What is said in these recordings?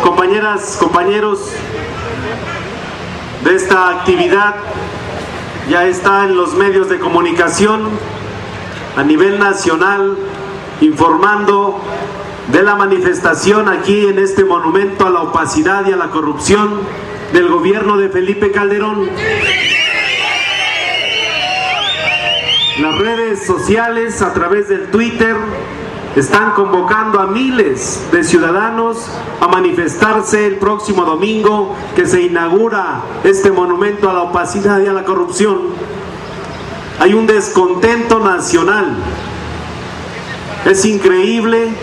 compañeras, compañeros, de esta actividad ya está en los medios de comunicación a nivel nacional informando de la manifestación aquí en este monumento a la opacidad y a la corrupción del gobierno de Felipe Calderón. Las redes sociales a través del Twitter están convocando a miles de ciudadanos a manifestarse el próximo domingo que se inaugura este monumento a la opacidad y a la corrupción. Hay un descontento nacional. Es increíble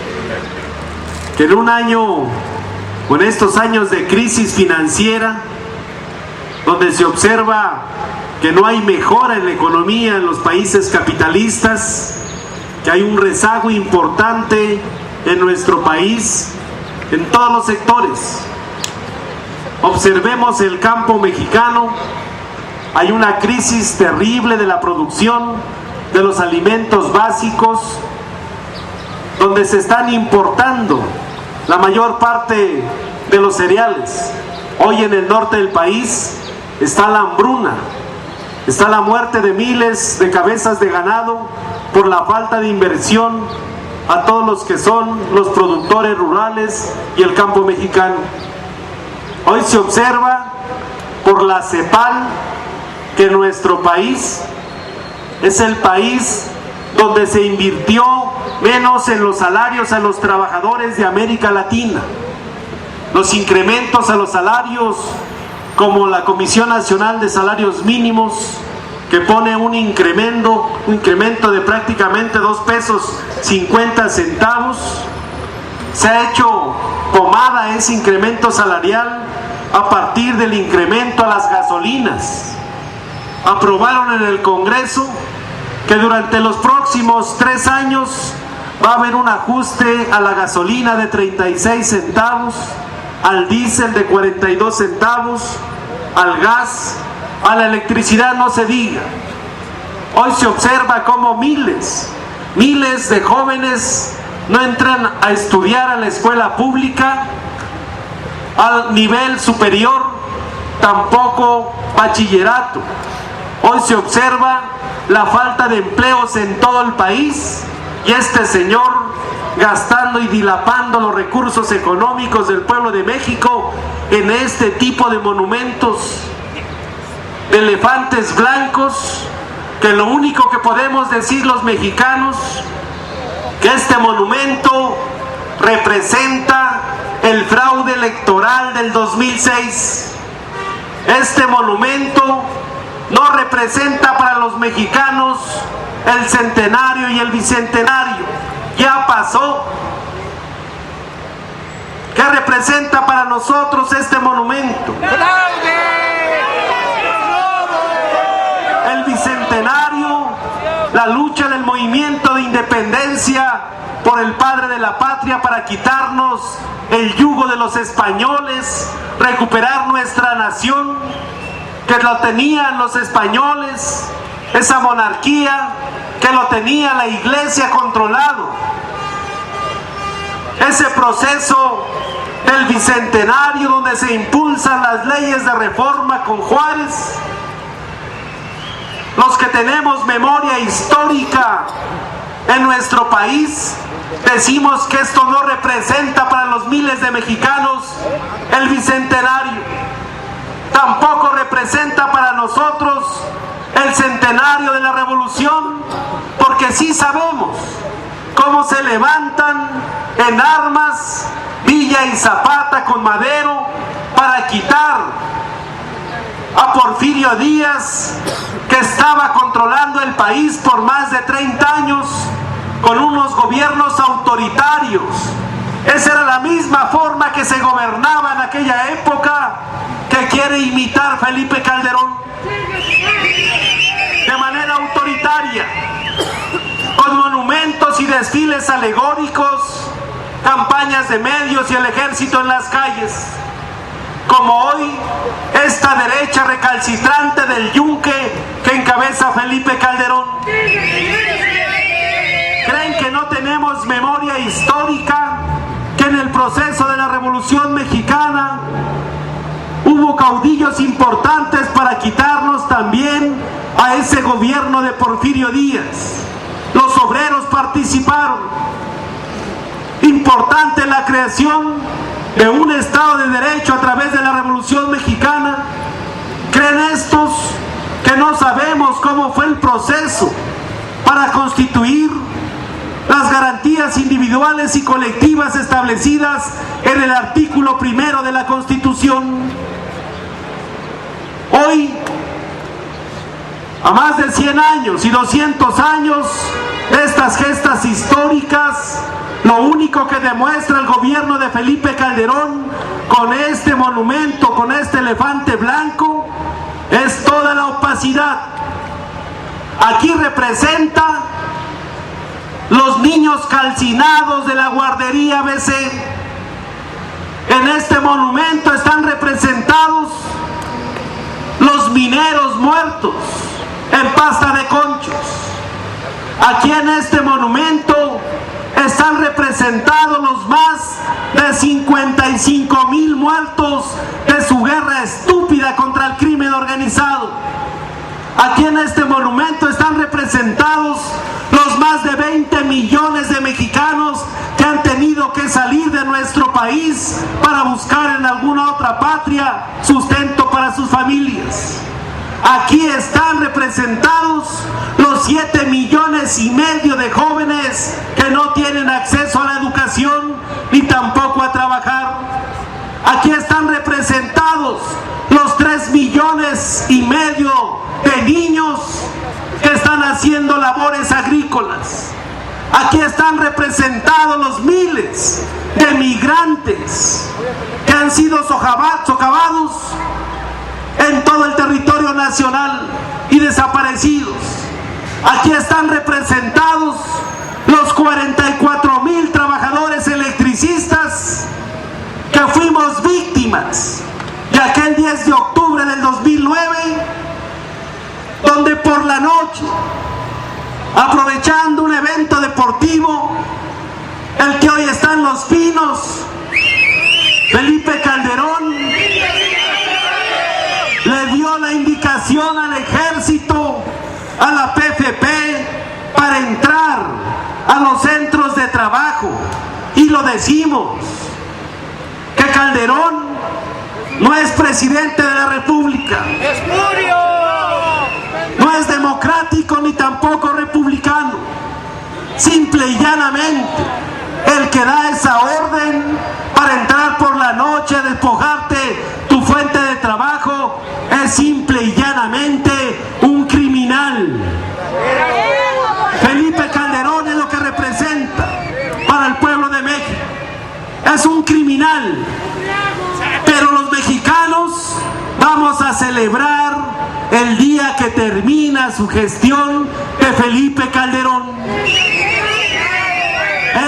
que en un año, o en estos años de crisis financiera, donde se observa que no hay mejora en la economía en los países capitalistas, que hay un rezago importante en nuestro país, en todos los sectores. Observemos el campo mexicano, hay una crisis terrible de la producción de los alimentos básicos, donde se están importando la mayor parte de los cereales. Hoy en el norte del país está la hambruna, está la muerte de miles de cabezas de ganado por la falta de inversión a todos los que son los productores rurales y el campo mexicano. Hoy se observa por la CEPAL que nuestro país es el país donde se invirtió menos en los salarios a los trabajadores de América Latina. Los incrementos a los salarios, como la Comisión Nacional de Salarios Mínimos, que pone un incremento de prácticamente 2 pesos 50 centavos, se ha hecho pomada ese incremento salarial a partir del incremento a las gasolinas. Aprobaron en el Congreso que durante los próximos 3 años va a haber un ajuste a la gasolina de 36 centavos, al diésel de 42 centavos, al gas, a la electricidad no se diga. Hoy se observa cómo miles de jóvenes no entran a estudiar a la escuela pública, al nivel superior, tampoco bachillerato. Hoy se observa la falta de empleos en todo el país y este señor gastando y dilapando los recursos económicos del pueblo de México en este tipo de monumentos de elefantes blancos, que lo único que podemos decir los mexicanos, que este monumento representa el fraude electoral del 2006. Este monumento no representa para los mexicanos el centenario y el bicentenario, ya pasó. ¿Qué representa para nosotros este monumento? El bicentenario, la lucha del movimiento de independencia por el padre de la patria para quitarnos el yugo de los españoles, recuperar nuestra nación, que lo tenían los españoles, esa monarquía que lo tenía la iglesia controlado. Ese proceso del bicentenario donde se impulsan las leyes de reforma con Juárez. Los que tenemos memoria histórica en nuestro país decimos que esto no representa para los miles de mexicanos el bicentenario. Tampoco representa para nosotros el centenario de la revolución, porque sí sabemos cómo se levantan en armas Villa y Zapata con Madero para quitar a Porfirio Díaz, que estaba controlando el país por más de 30 años con unos gobiernos autoritarios. Esa era la misma forma que se gobernaba en aquella época que quiere imitar Felipe Calderón, de manera autoritaria, con monumentos y desfiles alegóricos, campañas de medios y el ejército en las calles, como hoy esta derecha recalcitrante del yunque que encabeza Felipe Calderón. ¿Creen que no tenemos memoria histórica, que en el proceso de la revolución Revolución Mexicana hubo caudillos importantes para quitarnos también a ese gobierno de Porfirio Díaz. Los obreros participaron. Importante la creación de un Estado de Derecho a través de la Revolución Mexicana. ¿Creen estos que no sabemos cómo fue el proceso para constituir las garantías individuales y colectivas establecidas en el artículo 1 de la Constitución? Hoy, a más de 100 años y 200 años de estas gestas históricas, lo único que demuestra el gobierno de Felipe Calderón con este monumento, con este elefante blanco, es toda la opacidad. Aquí representa los niños calcinados de la guardería ABC. En este monumento están representados los mineros muertos en pasta de conchos. Aquí en este monumento están representados los más de 55,000 muertos de su guerra estúpida contra el crimen organizado. Aquí en este monumento están representados los más de 20 millones de mexicanos que han tenido que salir de nuestro país para buscar en alguna otra patria sustento para sus familias. Aquí están representados los 7,5 millones de jóvenes que no tienen acceso a la educación ni tampoco a trabajar. Aquí están representados los 3,5 millones de niños que están haciendo labores agrícolas. Aquí están representados los miles de migrantes que han sido socavados en todo el territorio nacional y desaparecidos. Aquí están representados los 44,000 trabajadores electricistas que fuimos víctimas de aquel 10 de octubre del 2009, donde por la noche, aprovechando un evento deportivo, el que hoy está en Los Pinos, Felipe Calderón le dio la indicación al ejército, a la PFP, para entrar a los centros de trabajo. Y lo decimos, que Calderón no es presidente de la República, no es democrático ni tampoco republicano. Simple y llanamente, el que da esa orden para entrar por la noche a despojarte tu fuente de trabajo es simple y llanamente un criminal. Felipe Calderón es lo que representa para el pueblo de México. Es un criminal. Pero los mexicanos vamos a celebrar el día que termina su gestión de Felipe Calderón.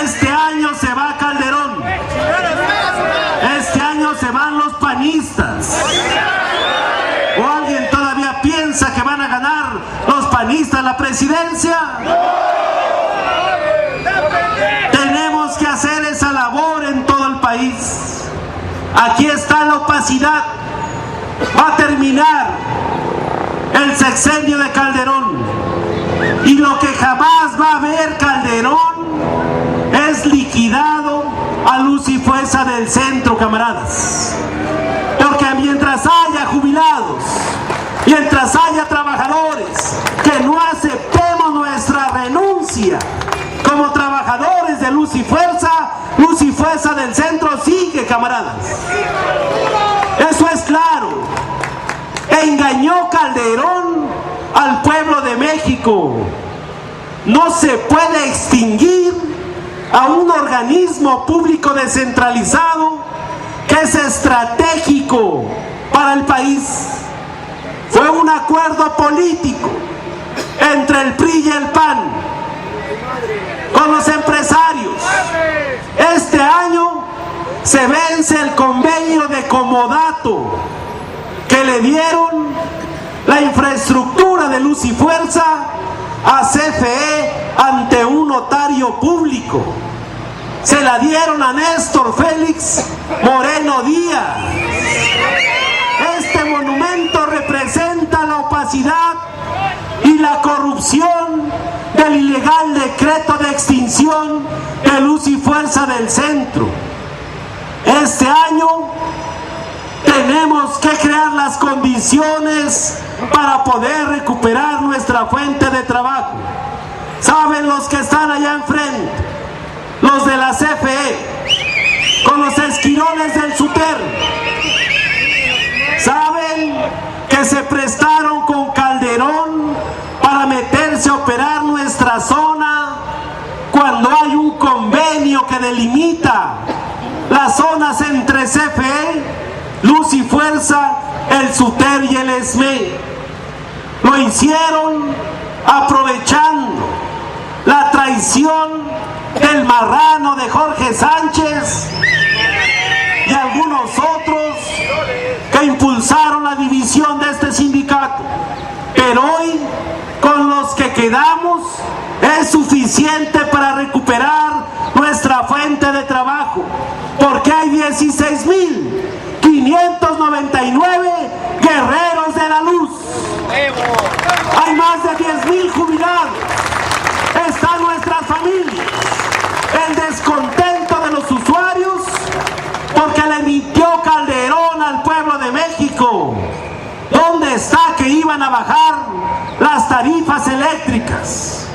Este año se va Calderón. Este año se van los panistas. ¿O alguien todavía piensa que van a ganar los panistas la presidencia? Tenemos que hacer esa labor en todo el país. Aquí está la opacidad. Va a terminar el sexenio de Calderón. Y lo que jamás va a ver Calderón es liquidado a luz y fuerza del centro, camaradas. Porque mientras haya jubilados, mientras haya trabajadores que no aceptemos nuestra renuncia como trabajadores de luz y fuerza del centro sigue, camaradas. Eso es claro. Engañó Calderón al pueblo de México. No se puede extinguir a un organismo público descentralizado que es estratégico para el país. Fue un acuerdo político entre el PRI y el PAN con los empresarios. Este año se vence el convenio de comodato que le dieron la infraestructura de luz y fuerza a CFE ante un notario público. se la dieron a Néstor Félix Moreno Díaz. Este monumento representa la opacidad y la corrupción del ilegal decreto de extinción de Luz y Fuerza del Centro. Este año tenemos que crear las condiciones para poder recuperar nuestra fuente de trabajo. ¿Saben los que están allá enfrente? Los de la CFE, con los esquirones del SUTER. ¿Saben que se prestaron con Calderón para meterse a operar nuestra zona cuando hay un convenio que delimita las zonas entre CFE, Luz y Fuerza, el SUTER y el SME? Lo hicieron aprovechando la traición del marrano de Jorge Sánchez y algunos otros que impulsaron la división de este sindicato. Pero hoy, con los que quedamos, es suficiente para recuperar nuestra fuente de trabajo, porque hay 16.599 guerreros de la luz. Hay más de 10.000 jubilados. Están nuestras familias. El descontento de los usuarios porque le mintió Calderón al pueblo de México. ¿Dónde está que iban a bajar las tarifas eléctricas?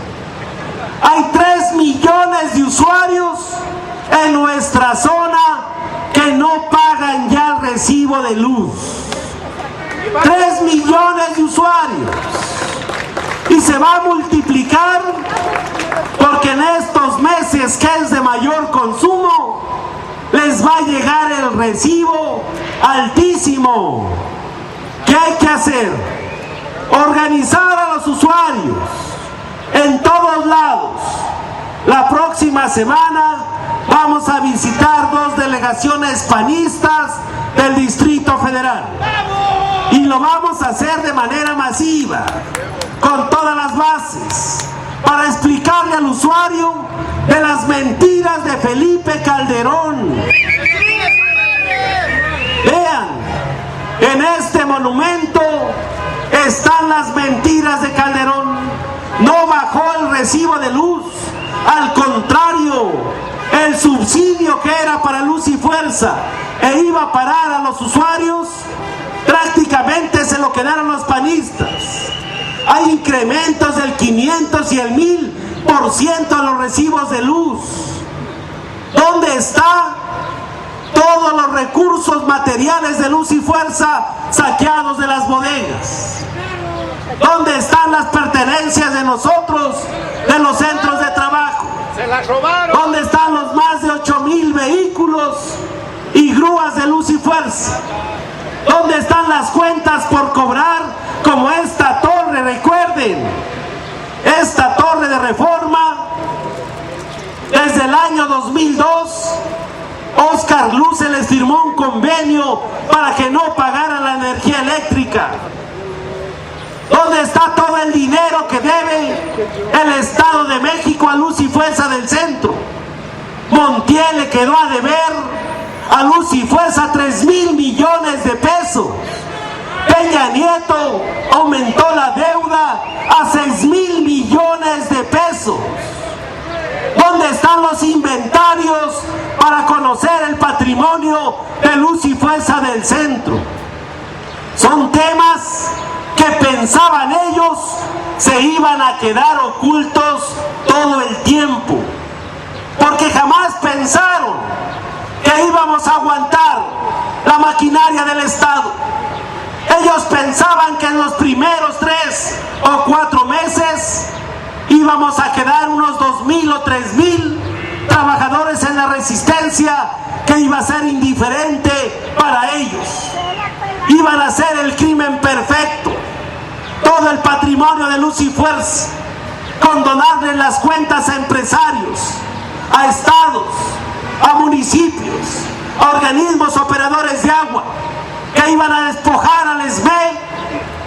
Hay 3 millones de usuarios en nuestra zona que no pagan ya el recibo de luz. 3 millones de usuarios. Y se va a multiplicar porque en estos meses que es de mayor consumo les va a llegar el recibo altísimo. ¿Qué hay que hacer? Organizar a los usuarios en todos lados. La próxima semana vamos a visitar 2 delegaciones panistas del Distrito Federal. Y lo vamos a hacer de manera masiva, con todas las bases, para explicarle al usuario de las mentiras de Felipe Calderón. Vean, en este monumento están las mentiras de Calderón. No bajó el recibo de luz, al contrario, el subsidio que era para Luz y Fuerza e iba a parar a los usuarios, prácticamente se lo quedaron los panistas. Hay incrementos del 500 y el 1000% a los recibos de luz. ¿Dónde están todos los recursos materiales de Luz y Fuerza saqueados de las bodegas? ¿Dónde están las pertenencias de nosotros, de los centros de trabajo? ¡Se las robaron! ¿Dónde están los más de 8,000 vehículos y grúas de Luz y Fuerza? ¿Dónde están las cuentas por cobrar como esta torre? Recuerden, esta torre de Reforma, desde el año 2002, Óscar Luce les firmó un convenio para que no pagaran la energía eléctrica. ¿Dónde está todo el dinero que debe el Estado de México a Luz y Fuerza del Centro? Montiel le quedó a deber a Luz y Fuerza 3,000 millones de pesos. Peña Nieto aumentó la deuda a 6,000 millones de pesos. ¿Dónde están los inventarios para conocer el patrimonio de Luz y Fuerza del Centro? Son temas que pensaban ellos se iban a quedar ocultos todo el tiempo, porque jamás pensaron que íbamos a aguantar la maquinaria del Estado. Ellos pensaban que en los primeros 3 o 4 meses íbamos a quedar unos 2,000 o 3,000 trabajadores en la resistencia, que iba a ser indiferente para ellos. Iban a hacer el crimen perfecto, todo el patrimonio de Luz y Fuerza, condonarle las cuentas a empresarios, a estados, a municipios, a organismos operadores de agua, que iban a despojar al SME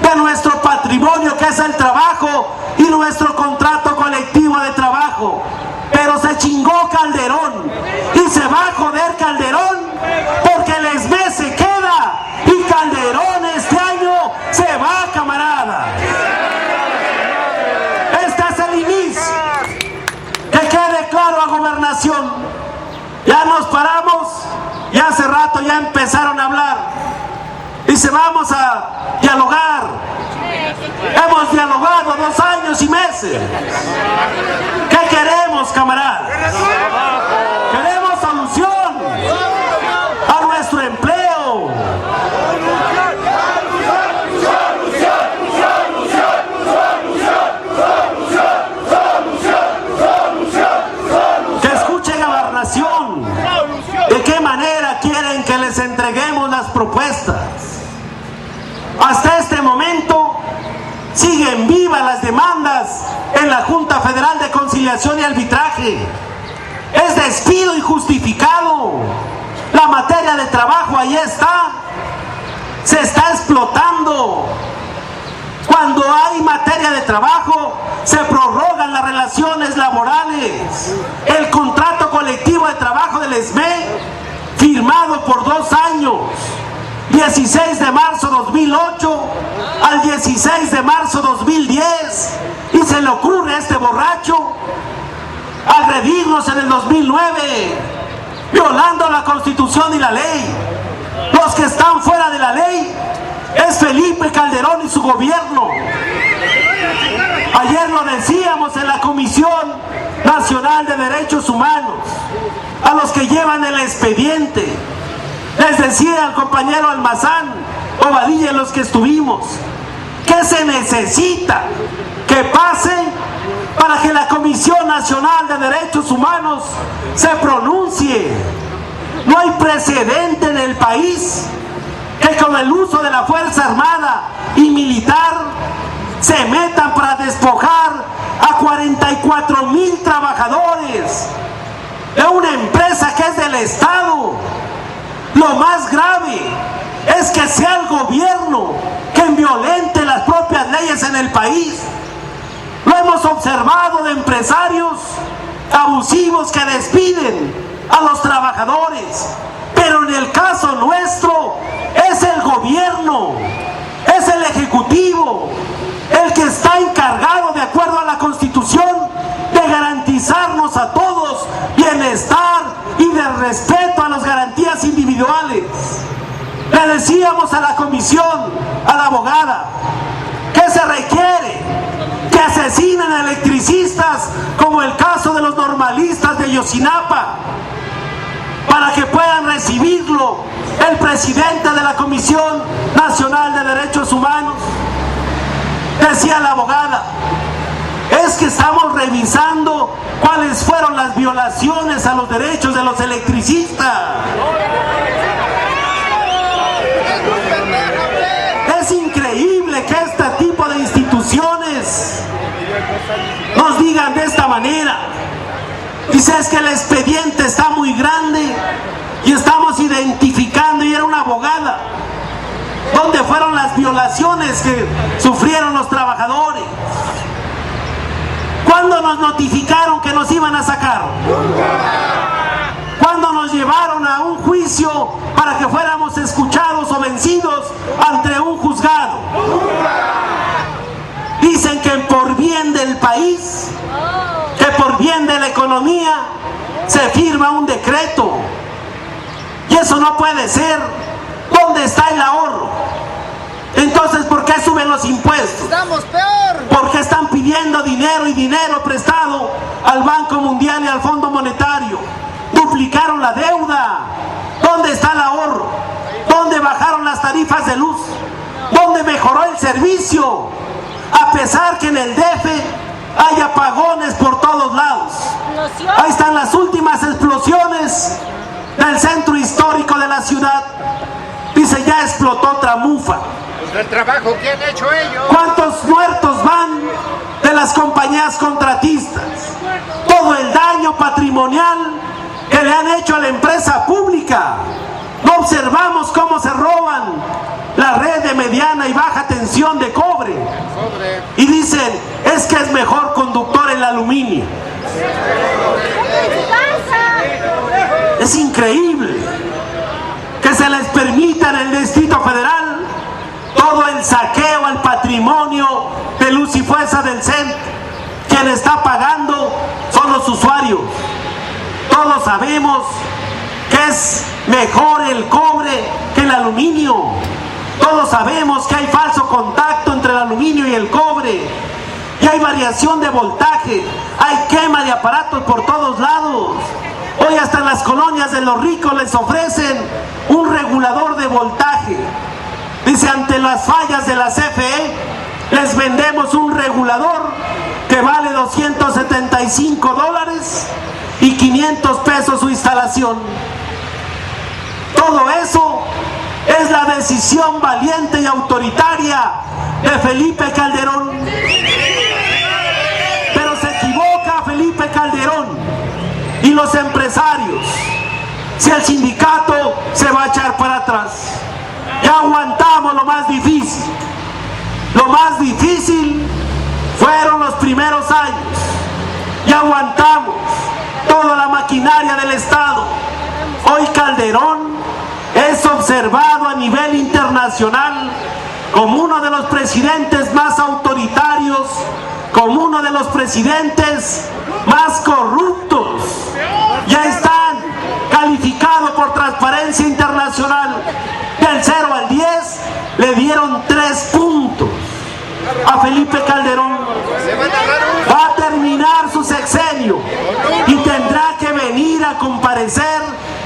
de nuestro patrimonio, que es el trabajo y nuestro contrato colectivo de trabajo. Pero se chingó Calderón va a joder Calderón, porque el ESME se queda y Calderón este año se va, camarada. Este es el inicio. Que quede claro a Gobernación. Ya nos paramos y hace rato ya empezaron a hablar. Dice, vamos a dialogar. Hemos dialogado 2 años y meses. ¿Qué queremos, camaradas? Queremos solución a nuestro empleo. Que escuche Gobernación. ¿De qué manera quieren que les entreguemos las propuestas? Hasta este momento siguen vivas las demandas en la Junta Federal de Conciliación y Arbitraje. Es despido injustificado. La materia de trabajo ahí está. Se está explotando. Cuando hay materia de trabajo, se prorrogan las relaciones laborales. El contrato colectivo de trabajo del ESME, firmado por 2 años, 16 de marzo 2008 al 16 de marzo 2010, y se le ocurre a este borracho agredirnos en el 2009, violando la Constitución y la ley. Los que están fuera de la ley es Felipe Calderón y su gobierno. Ayer lo decíamos en la Comisión Nacional de Derechos Humanos, a los que llevan el expediente. Les decía al compañero Almazán, Bobadilla, los que estuvimos, ¿qué se necesita que pase para que la Comisión Nacional de Derechos Humanos se pronuncie? No hay precedente en el país que con el uso de la Fuerza Armada y Militar se metan para despojar a 44,000 trabajadores de una empresa que es del Estado. Lo más grave es que sea el gobierno quien violente las propias leyes en el país. Lo hemos observado de empresarios abusivos que despiden a los trabajadores, pero en el caso nuestro es el gobierno, es el Ejecutivo el que está encargado, de acuerdo a la Constitución, de garantizarnos a todos bienestar y de respeto a las garantías individuales. Le decíamos a la comisión, a la abogada, que se requiere que asesinen a electricistas, como el caso de los normalistas de Yosinapa, para que puedan recibirlo el presidente de la Comisión Nacional de Derechos Humanos. Decía la abogada, es que estamos revisando cuáles fueron las violaciones a los derechos de los electricistas. Es increíble que este tipo de instituciones nos digan de esta manera. Dice, es que el expediente está muy grande y estamos identificando, y era una abogada, dónde fueron las violaciones que sufrieron los trabajadores. ¿Cuándo nos notificaron que nos iban a sacar? ¿Cuándo nos llevaron a un juicio para que fuéramos escuchados o vencidos ante un juzgado? Dicen que por bien del país, que por bien de la economía, se firma un decreto. Y eso no puede ser. ¿Dónde está el ahorro? Entonces, ¿por qué suben los impuestos? ¡Estamos peor! ¿Por qué están pidiendo dinero y dinero prestado al Banco Mundial y al Fondo Monetario? Duplicaron la deuda. ¿Dónde está el ahorro? ¿Dónde bajaron las tarifas de luz? ¿Dónde mejoró el servicio? A pesar que en el DF hay apagones por todos lados. Ahí están las últimas explosiones del centro histórico de la ciudad. Dice, ya explotó otra mufa. El trabajo que han hecho ellos. ¿Cuántos muertos van de las compañías contratistas? Todo el daño patrimonial que le han hecho a la empresa pública. No observamos cómo se roban la red de mediana y baja tensión de cobre. Y dicen, es que es mejor conductor el aluminio. Es increíble. increíble que se les permita en el Distrito Federal todo el saqueo al patrimonio de luz y fuerza del CENT. Quien está pagando son los usuarios. Todos sabemos que es mejor el cobre que el aluminio. Todos sabemos que hay falso contacto entre el aluminio y el cobre. Y hay variación de voltaje, hay quema de aparatos por todos lados. Hoy hasta en las colonias de los ricos les ofrecen un regulador de voltaje. Dice, ante las fallas de la CFE, les vendemos un regulador que vale $275 y 500 pesos su instalación. Todo eso es la decisión valiente y autoritaria de Felipe Calderón. Pero se equivoca Felipe Calderón y los empresarios si el sindicato se va a echar para atrás. Ya aguantamos lo más difícil. Lo más difícil fueron los primeros años. Ya aguantamos toda la maquinaria del Estado. Hoy Calderón es observado a nivel internacional como uno de los presidentes más autoritarios, como uno de los presidentes más corruptos. Ya están calificados por Transparencia Internacional. Del 0 al 10 le dieron 3 puntos a Felipe Calderón. Va a terminar su sexenio y tendrá que venir a comparecer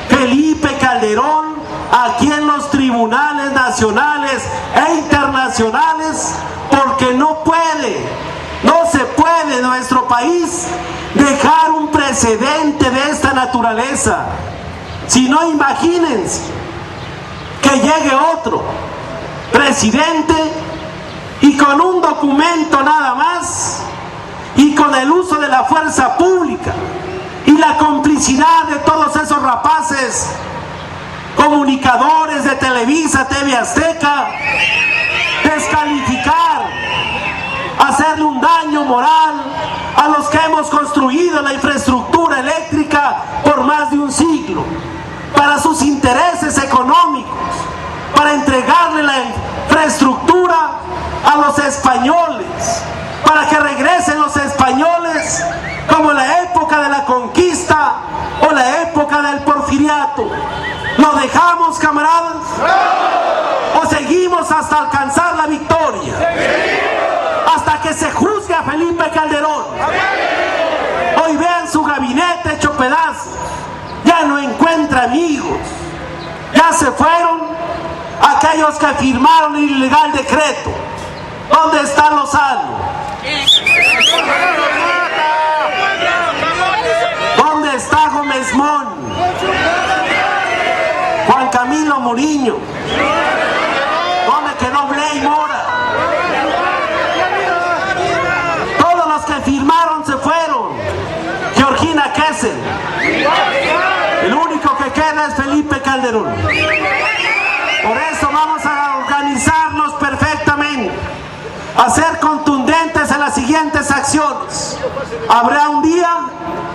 Felipe Calderón aquí en los tribunales nacionales e internacionales, porque no se puede en nuestro país dejar un precedente de esta naturaleza. Si no, imagínense que llegue otro presidente y con un documento nada más y con el uso de la fuerza pública y la complicidad de todos esos rapaces comunicadores de Televisa, TV Azteca, descalificar, hacerle un daño moral a los que hemos construido la infraestructura eléctrica por más de un siglo, para sus intereses económicos, para entregarle la infraestructura a los españoles, para que regresen los españoles como en la época de la conquista o la época del porfiriato. ¿Lo dejamos, camaradas? ¿O seguimos hasta alcanzar la victoria? Hasta que se juzgue a Felipe Calderón. Hoy vean su gabinete hecho pedazos. Ya no encuentra amigos. Ya se fueron aquellos que firmaron el ilegal decreto. ¿Dónde está Lozano? ¿Dónde está Gómez Mon? Juan Camilo Muriño. ¿Dónde quedó Blay Mora? Todos los que firmaron se fueron. Georgina Kessel. El único que queda es Felipe Calderón. Por eso vamos a organizarnos perfectamente, a ser contundentes en las siguientes acciones. Habrá un día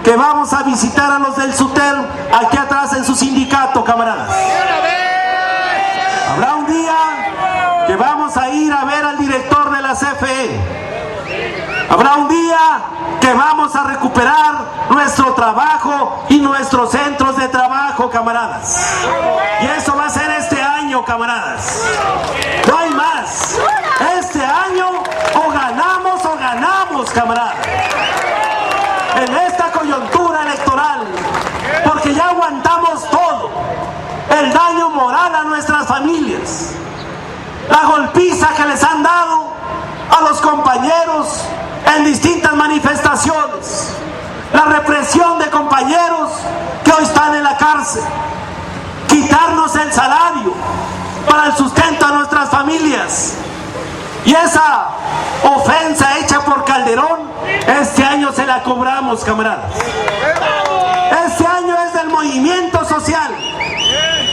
que vamos a visitar a los del SUTER aquí atrás en su sindicato, camaradas. Habrá un día que vamos a ir a ver al director de la CFE. Habrá un día que vamos a recuperar nuestro trabajo y nuestros centros de trabajo, camaradas. Y eso va a ser este año, camaradas. No hay más. Este año o ganamos, camaradas. En esta coyuntura electoral, porque ya aguantamos todo. El daño moral a nuestras familias, la golpiza que les han dado a los compañeros en distintas manifestaciones, la represión de compañeros que hoy están en la cárcel, quitarnos el salario para el sustento a nuestras familias. Y esa ofensa hecha por Calderón, este año se la cobramos, camaradas. Este año es del movimiento social,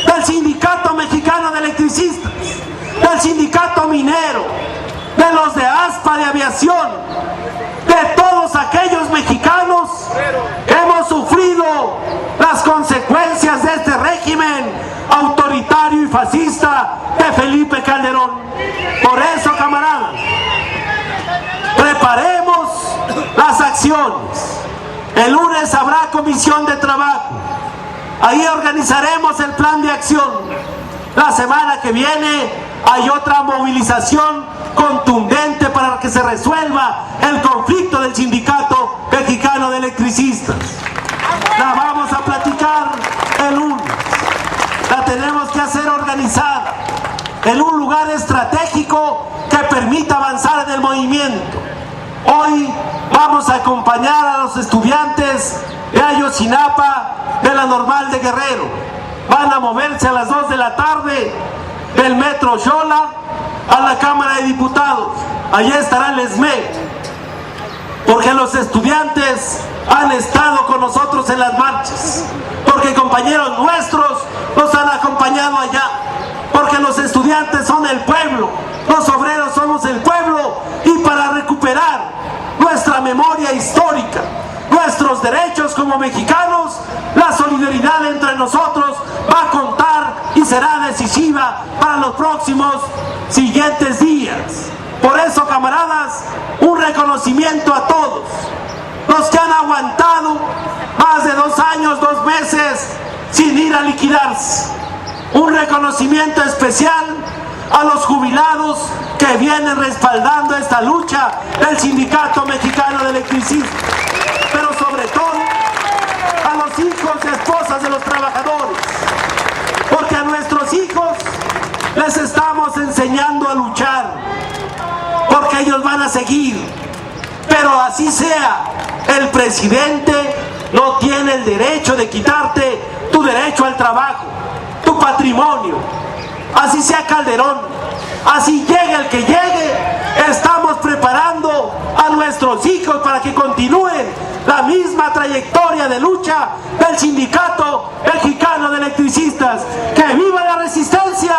del Sindicato Mexicano de Electricistas, del Sindicato Minero, de los de ASPA de Aviación, de todos aquellos mexicanos que hemos sufrido las consecuencias de este régimen autoritario y fascista de Felipe Calderón. Por eso, camaradas, preparemos las acciones. El lunes habrá comisión de trabajo. Ahí organizaremos el plan de acción. La semana que viene hay otra movilización contundente para que se resuelva el conflicto del Sindicato Mexicano de Electricistas. La vamos a platicar el lunes. La tenemos que hacer organizada en un lugar estratégico que permita avanzar en el movimiento. Hoy vamos a acompañar a los estudiantes de Ayotzinapa de la Normal de Guerrero. Van a moverse a las 2 de la tarde del Metro Xola a la Cámara de Diputados. Allí estará el ESME, porque los estudiantes han estado con nosotros en las marchas, porque compañeros nuestros nos han acompañado allá, porque los estudiantes son el pueblo, los obreros somos el pueblo, y para recuperar nuestra memoria histórica, nuestros derechos como mexicanos, la solidaridad entre nosotros va a contar y será decisiva para los próximos siguientes días. Por eso, camaradas, un reconocimiento a todos los que han aguantado más de 2 años, 2 meses sin ir a liquidarse. Un reconocimiento especial a los jubilados que vienen respaldando esta lucha del Sindicato Mexicano de Electricistas, pero sobre todo a los hijos y esposas de los trabajadores, porque a nuestros hijos les estamos enseñando a luchar, porque ellos van a seguir, pero así sea, el presidente no tiene el derecho de quitarte tu derecho al trabajo, tu patrimonio. Así sea Calderón, así llegue el que llegue, estamos preparando a nuestros hijos para que continúen la misma trayectoria de lucha del Sindicato Mexicano de Electricistas. ¡Que viva la resistencia!